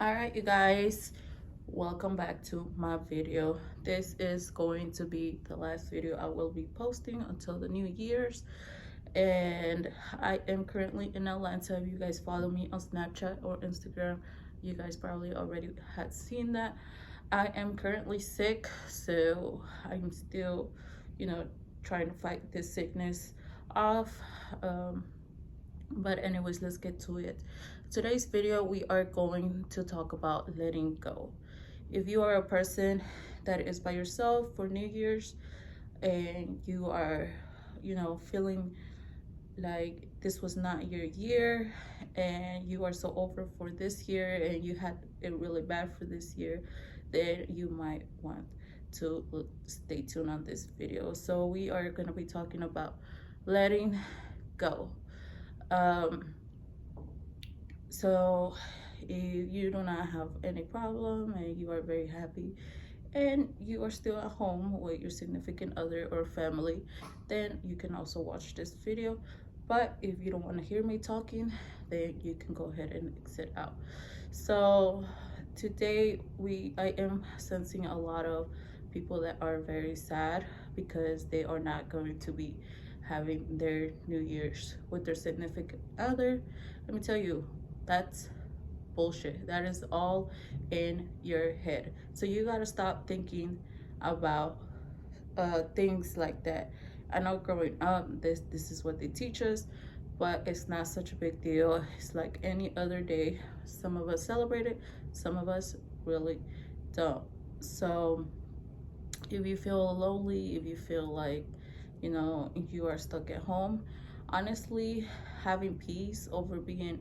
All right, you guys, welcome back to my video. This is going to be the last video I will be posting until the new year's, and I am currently in Atlanta. If you guys follow me on Snapchat or Instagram, you guys probably already had seen that. I am currently sick, so I'm still, you know, trying to fight this sickness off. um, but anyways, let's get to it. Today's video, we are going to talk about letting go. If you are a person that is by yourself for New Year's and you are, feeling like this was not your year and you are so over for this year and you had it really bad for this year, then you might want to stay tuned on this video. So we are going to be talking about letting go. um so if you do not have any problem and you are very happy and you are still at home with your significant other or family, then you can also watch this video. But if you don't want to hear me talking, then you can go ahead and exit out. So today I am sensing a lot of people that are very sad because they are not going to be having their New Year's with their significant other. Let me tell you, that's bullshit. That is all in your head. So you got to stop thinking about things like that. I know growing up, this is what they teach us, but it's not such a big deal. It's like any other day. Some of us celebrate it, some of us really don't. So if you feel lonely, if you feel like, you are stuck at home, honestly, having peace over being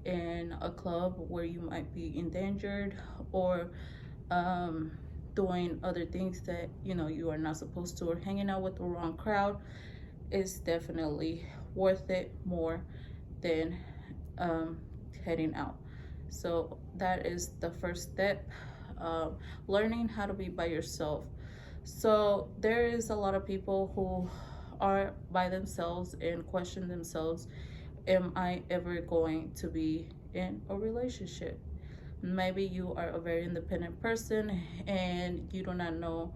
in a club where you might be endangered or um, doing other things that you are not supposed to, or hanging out with the wrong crowd, is definitely worth it more than um, heading out. So that is the first step, learning how to be by yourself. So there is a lot of people who are by themselves and question themselves, am I ever going to be in a relationship? Maybe you are a very independent person and you do not know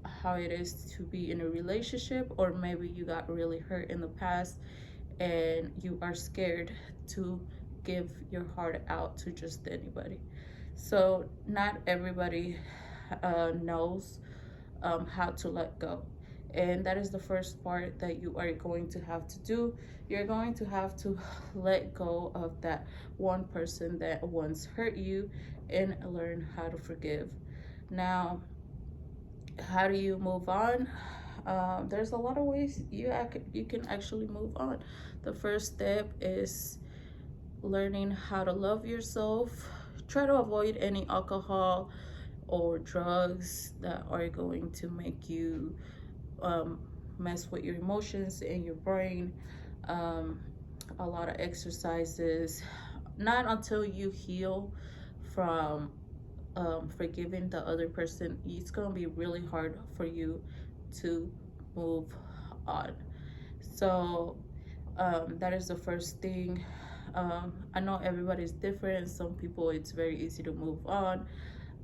how it is to be in a relationship, or maybe you got really hurt in the past and you are scared to give your heart out to just anybody. So not everybody knows how to let go. And that is the first part that you are going to have to do. You're going to have to let go of that one person that once hurt you and learn how to forgive. Now, how do you move on? There's a lot of ways you can actually move on. The first step is learning how to love yourself. Try to avoid any alcohol or drugs that are going to make you um, mess with your emotions and your brain. Um, a lot of exercises. Not until you heal from forgiving the other person, it's going to be really hard for you to move on. So that is the first thing. I know everybody's different. Some people, it's very easy to move on,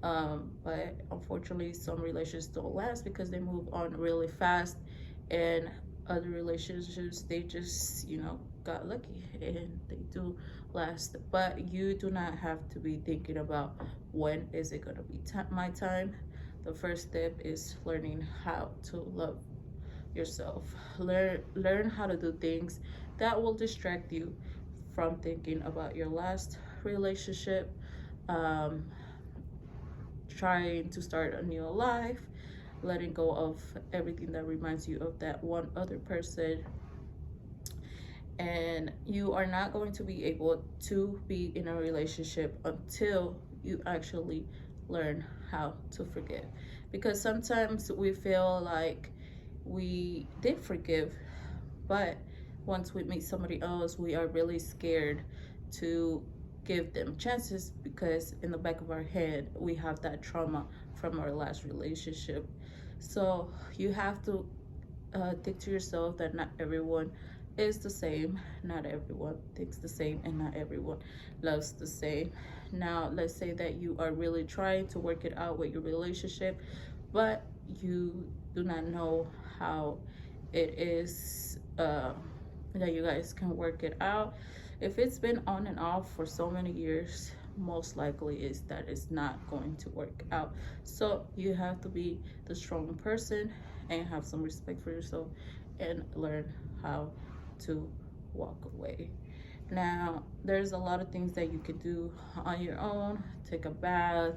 but unfortunately some relationships don't last because they move on really fast, and other relationships, they just got lucky and they do last. But you do not have to be thinking about when is it going to be my time. The first step is learning how to love yourself. Learn how to do things that will distract you from thinking about your last relationship. um, Trying to start a new life, letting go of everything that reminds you of that one other person. And you are not going to be able to be in a relationship until you actually learn how to forgive. Because sometimes we feel like we did forgive, but once we meet somebody else, we are really scared to give them chances because in the back of our head, we have that trauma from our last relationship. So you have to think to yourself that not everyone is the same, not everyone thinks the same, and not everyone loves the same. Now let's say that you are really trying to work it out with your relationship, but you do not know how it is that you guys can work it out. If it's been on and off for so many years, most likely is that it's not going to work out. So you have to be the strong person and have some respect for yourself and learn how to walk away. Now, there's a lot of things that you could do on your own. Take a bath,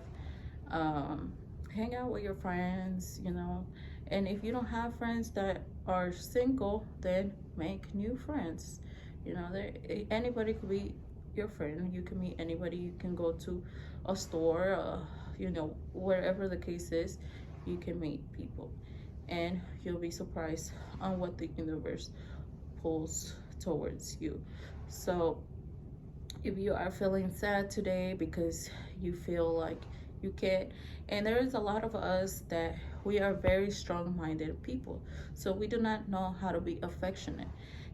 um, hang out with your friends, you know. And if you don't have friends that are single, then make new friends. You know, anybody could be your friend. You can meet anybody. You can go to a store, you know, wherever the case is, you can meet people. And you'll be surprised on what the universe pulls towards you. So if you are feeling sad today because you feel like you can't, and there is a lot of us that we are very strong-minded people, so we do not know how to be affectionate.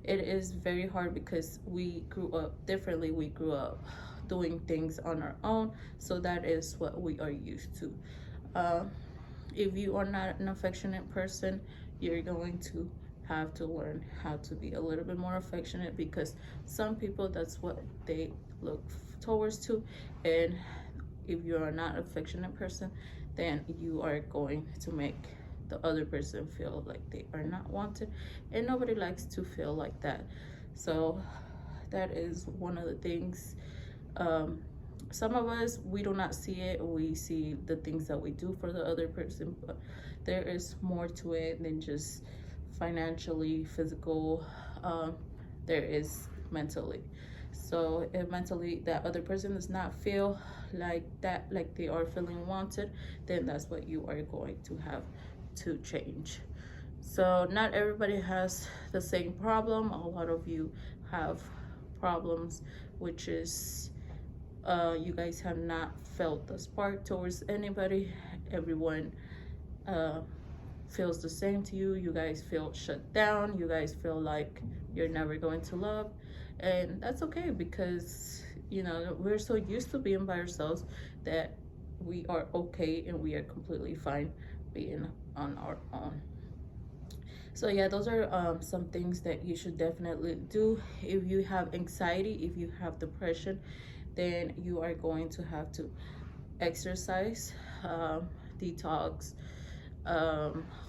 It is very hard because we grew up differently. We grew up doing things on our own, so that is what we are used to. If you are not an affectionate person, you're going to have to learn how to be a little bit more affectionate, because some people, that's what they look towards to. And if you are not an affectionate person, then you are going to make the other person feel like they are not wanted, and nobody likes to feel like that. So that is one of the things. Some of us, we do not see it. We see the things that we do for the other person, but there is more to it than just financially, physical. There is mentally. So if mentally that other person does not feel like that, like they are feeling wanted, then that's what you are going to have to change. So not everybody has the same problem. A lot of you have problems, which is you guys have not felt the spark towards anybody. Everyone feels the same to you. You guys feel shut down. You guys feel like you're never going to love, and that's okay, because you know, we're so used to being by ourselves that we are okay and we are completely fine being on our own. So yeah, those are some things that you should definitely do. If you have anxiety, if you have depression, then you are going to have to exercise, detox,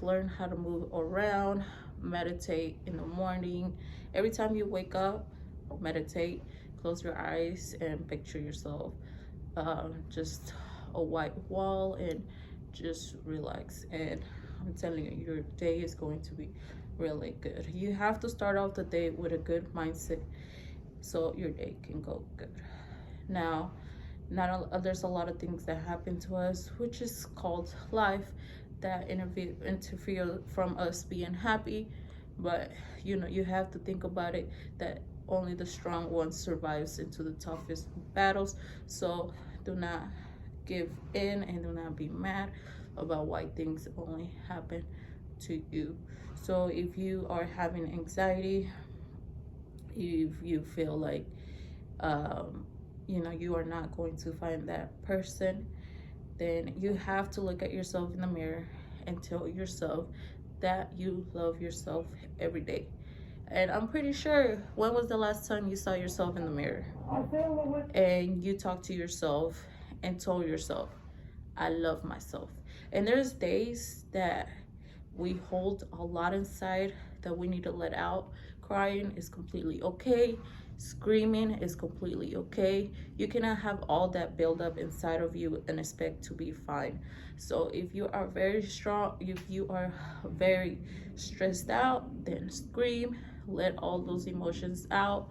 learn how to move around, meditate in the morning. Every time you wake up, meditate, close your eyes and picture yourself just a white wall, and just relax. And I'm telling you, your day is going to be really good. You have to start off the day with a good mindset so your day can go good. Now, there's a lot of things that happen to us, which is called life, that interfere from us being happy. But you know, you have to think about it, that only the strong ones survives into the toughest battles. So do not give in and do not be mad about why things only happen to you. So if you are having anxiety, if you feel like you know, you are not going to find that person, then you have to look at yourself in the mirror and tell yourself that you love yourself every day. And I'm pretty sure, when was the last time you saw yourself in the mirror and you talked to yourself and told yourself, I love myself? And there's days that we hold a lot inside that we need to let out. Crying is completely okay. Screaming is completely okay. You cannot have all that build up inside of you and expect to be fine. So if you are very strong, if you are very stressed out, then scream, let all those emotions out.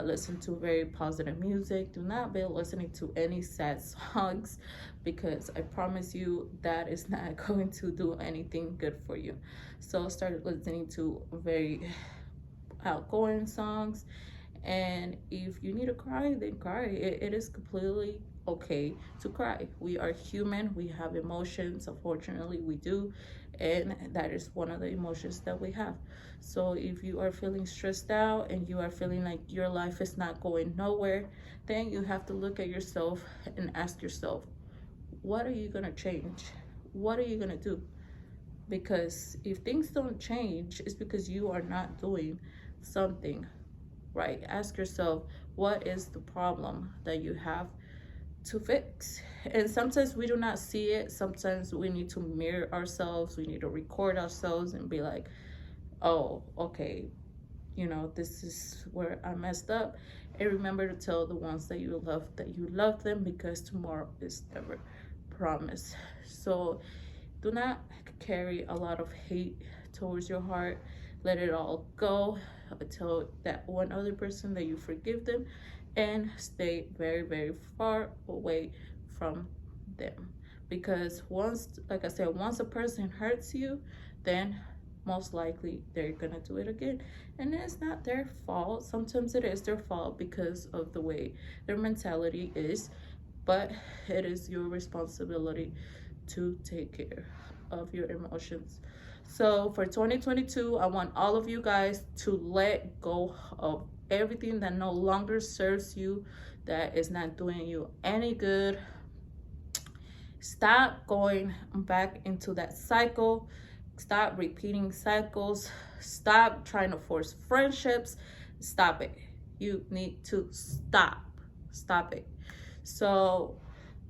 Listen to very positive music. Do not be listening to any sad songs, because I promise you that is not going to do anything good for you. So start listening to very outgoing songs, And if you need to cry, then cry. It is completely okay to cry. We are human, we have emotions, unfortunately we do, and that is one of the emotions that we have. So if you are feeling stressed out and you are feeling like your life is not going nowhere, then you have to look at yourself and ask yourself, what are you going to change? What are you going to do? Because if things don't change, it's because you are not doing something right. Ask yourself, what is the problem that you have to fix? And sometimes we do not see it. Sometimes we need to mirror ourselves, we need to record ourselves and be like, oh, okay, this is where I messed up. And remember to tell the ones that you love them, because tomorrow is never promised. So do not carry a lot of hate towards your heart. Let it all go. Tell that one other person that you forgive them, and stay very, very far away from them. Because once, like I said, once a person hurts you, then most likely they're gonna do it again. And it's not their fault. Sometimes it is their fault because of the way their mentality is, but it is your responsibility to take care of your emotions. So for 2022, I want all of you guys to let go of everything that no longer serves you, that is not doing you any good. Stop going back into that cycle. Stop repeating cycles. Stop trying to force friendships. Stop it. You need to stop. Stop it. So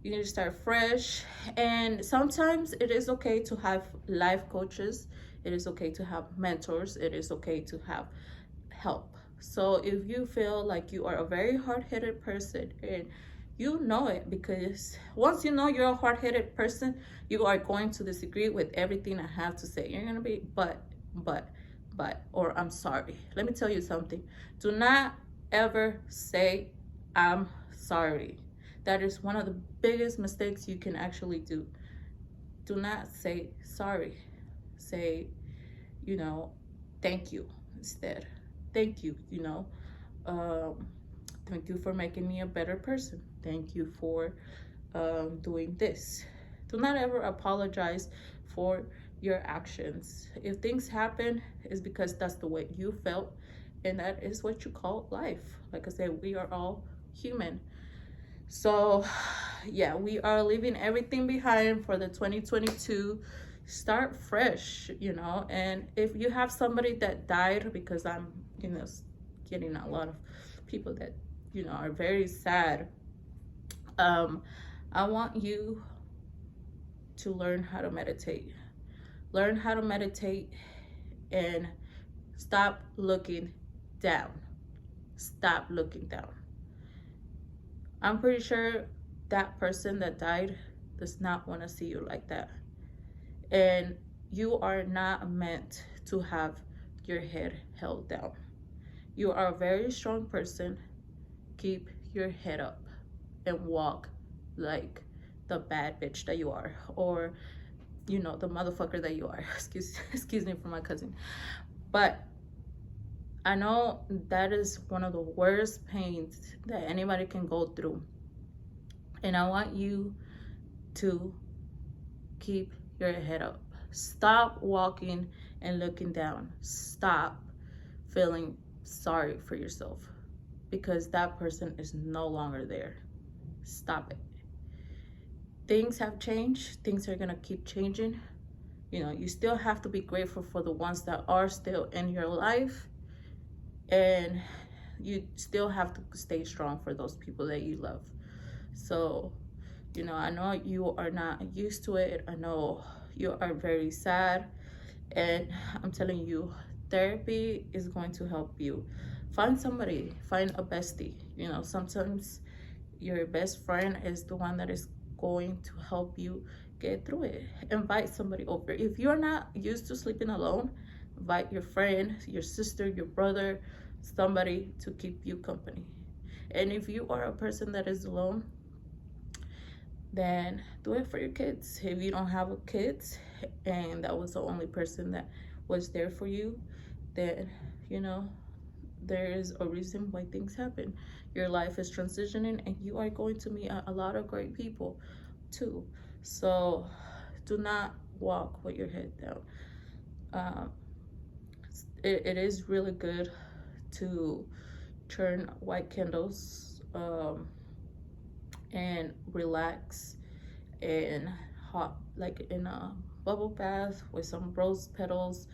you need to start fresh. And sometimes it is okay to have life coaches. It is okay to have mentors. It is okay to have help. So if you feel like you are a very hard-headed person, and you know it, because once you know you're a hard-headed person, you are going to disagree with everything I have to say. You're going to be, but, or I'm sorry. Let me tell you something. Do not ever say, I'm sorry. That is one of the biggest mistakes you can actually do. Do not say sorry. Say, thank you instead. Thank you, thank you for making me a better person. Thank you for doing this. Do not ever apologize for your actions. If things happen, it's because that's the way you felt, and that is what you call life. Like I said, we are all human. So yeah, we are leaving everything behind for the 2022. Start fresh, and if you have somebody that died, because I'm getting a lot of people that are very sad, I want you to learn how to meditate. Learn how to meditate and stop looking down. Stop looking down. I'm pretty sure that person that died does not want to see you like that. And you are not meant to have your head held down. You are a very strong person. Keep your head up and walk like the bad bitch that you are, or the motherfucker that you are. Excuse me for my cousin. But I know that is one of the worst pains that anybody can go through. And I want you to keep your head up. Stop walking and looking down. Stop feeling sorry for yourself, because that person is no longer there. Stop it. Things have changed. Things are gonna keep changing. You still have to be grateful for the ones that are still in your life, and you still have to stay strong for those people that you love. So I know you are not used to it. I know you are very sad, and I'm telling you, therapy is going to help you. Find somebody, find a bestie. Sometimes your best friend is the one that is going to help you get through it. Invite somebody over. If you're not used to sleeping alone, invite your friend, your sister, your brother, somebody to keep you company. And if you are a person that is alone, then do it for your kids. If you don't have kids and that was the only person that was there for you, then there is a reason why things happen. Your life is transitioning and you are going to meet a lot of great people too. So do not walk with your head down. um, it is really good to turn white candles and relax and hot, like in a bubble bath with some rose petals,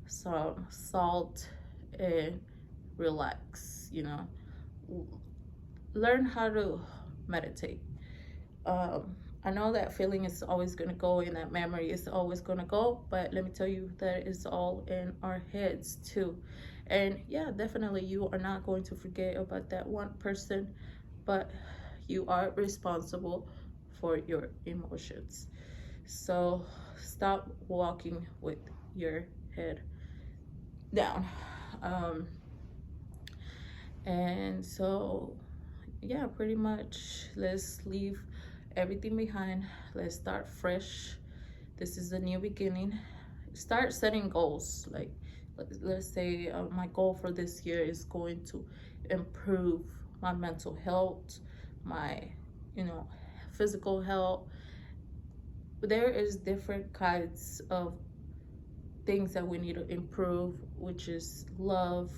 some salt, and relax, you know. Learn how to meditate. I know that feeling is always going to go and that memory is always going to go, but let me tell you that it's all in our heads too. And yeah, definitely you are not going to forget about that one person, but you are responsible for your emotions. So stop walking with your head down. Um, and so yeah, pretty much let's leave everything behind. Let's start fresh. This is a new beginning. Start setting goals. Like, let's say my goal for this year is going to improve my mental health, my, you know, physical health. There is different kinds of things that we need to improve, which is love,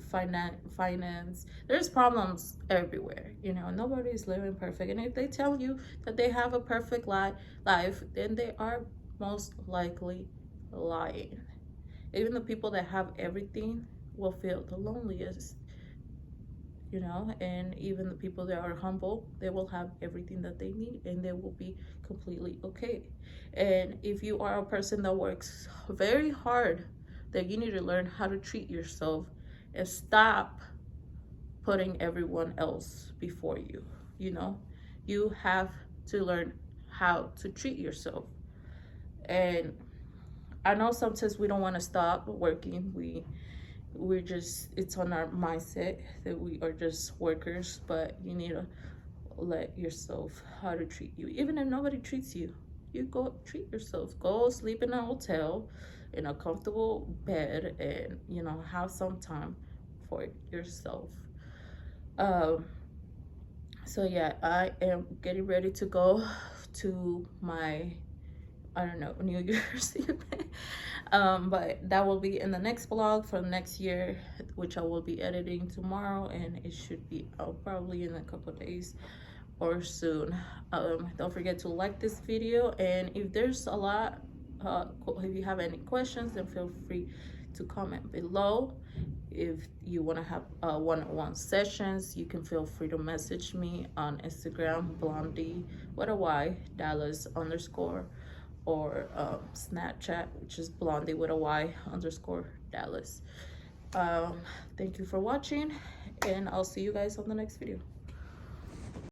finance. There's problems everywhere, you know. Nobody's living perfect, and if they tell you that they have a perfect life, then they are most likely lying. Even the people that have everything will feel the loneliest, you know. And even the people that are humble, they will have everything that they need and they will be completely okay. And if you are a person that works very hard, then you need to learn how to treat yourself and stop putting everyone else before you. You know, you have to learn how to treat yourself. And I know sometimes we don't want to stop working. We're just, it's on our mindset that we are just workers, but you need to let yourself how to treat you. Even if nobody treats you, you go treat yourself. Go sleep in a hotel in a comfortable bed, and you know, have some time for yourself. um so yeah, I am getting ready to go to my, I don't know, New Year's Eve. But that will be in the next vlog for next year, which I will be editing tomorrow, and it should be out probably in a couple of days or soon. Don't forget to like this video, and if there's a lot, if you have any questions, then feel free to comment below. If you want to have one-on-one sessions, you can feel free to message me on Instagram, Blondie with a Y, Dallas _ or Snapchat, which is Blondie with a Y _ Dallas. Thank you for watching, and I'll see you guys on the next video.